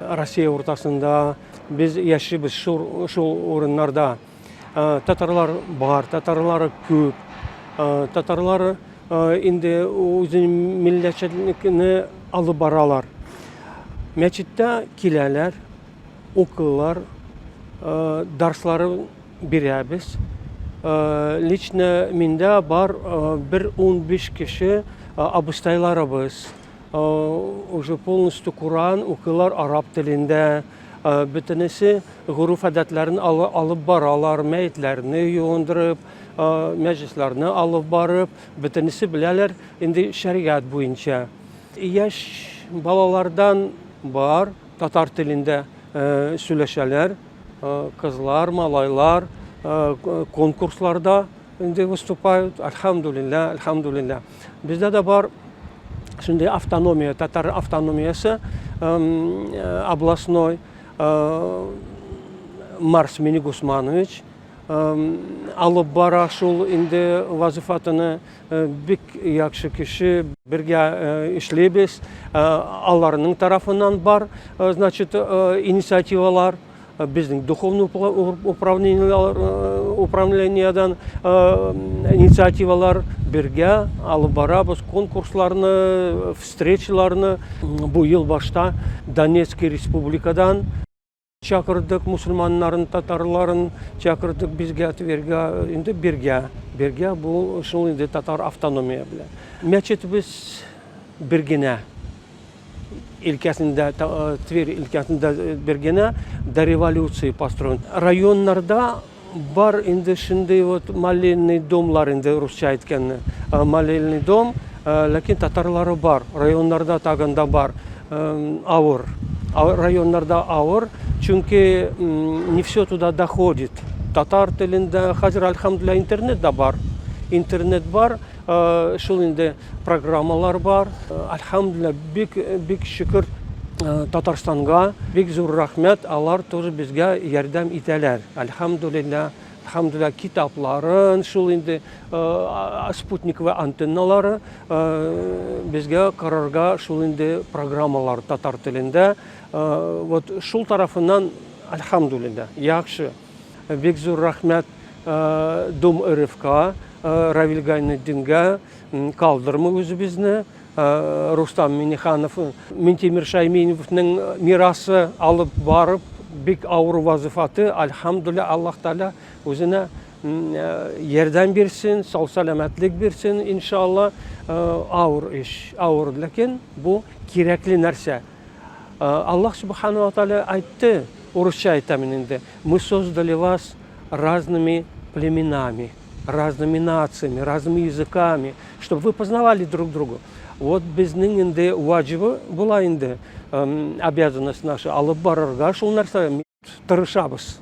Россия ортасында біз яшибез шул урыннарда. Татарлар бар, татарлар көп. Татарлар инде үзенең милләтчелекне алып баралар. Мәчеттә киләләр, укылар, дарсларын бирәбез. Лично миндә бар бер 15 кеше абыстайларыбыз. Уже полностью Куран укылар араб телендә. Бөтенесе ғуруф әдәтләрен алып баралар, мәйетләрне юындырып, мәҗлесләрне алып барып, бөтенесе беләләр инде шәригать буенча. Яшь балалардан бар, татар телендә сөйләшәләр, кызлар, малайлар конкурсларда инде выступают. Альхамдулилля, альхамдулилля. Бездә дә бар шундый автономия, татар автономиясы областной. Марс Миник Усманович алып бара шул инде вазифатыны бик яхшы кеше, бергә эшләбез. Аларның тарафыннан бар, значит, инициативалар. Безнең духовный управлениедән инициативалар бергә алып барабыз, конкурсларны, встречаларны. Бу ел башта Донецкий республикадан чакырдык мусульманнарын, татарларын чакырдык безгә Тверьгә, инде бергә бу шул инде татар автономия белән. Мәчетебез бер генә өлкәсендә, Тверь өлкәсендә бер генә до революции построен. Районнарда бар инде шундый вот молельный домлар, инде русча әйткәндә. Молельный дом, ләкин татарлары бар. Районнарда тагында бар. Авыр. Районнарда авыр, чөнки не все туда доходит. Татар телендә хәзер альхамдулилля интернет да бар. Интернет бар, шул инде программалар бар. Альхамдулилля, бик шөкер Татарстанга, бик зур рәхмәт, алар тоже безгә ярдәм итәләр. Альхамдулилля, китапларын, шул инде спутниковый антенналары безгә карарга шул инде программалар татар телендә. Вот шул тарафыннан альхамдулилля, яхшы. Бик зур рәхмәт Дом РФК, Равил Гайнетдингә, калдырмый үзебезне. Рустам Миниханов, Минтимир Шайминовның мирасы алып барып, бик авыр вазифаты, альхамдулилля, Аллаһ Таала үзенә ярдәм бирсен, сау-саламатлык бирсен, иншалла. Авыр иш, авыр, ләкин бу кирәкле нәрсә. Аллаһ Субхану ва Тааля әйтте, урысча әйтәмен инде: мы создали вас разными племенами, разными нациями, разными языками, чтобы вы познавали друг друга. Вот безнең инде ваҗибы була инде, обязанность наша алып барырга шул нәрсә тырышабыз.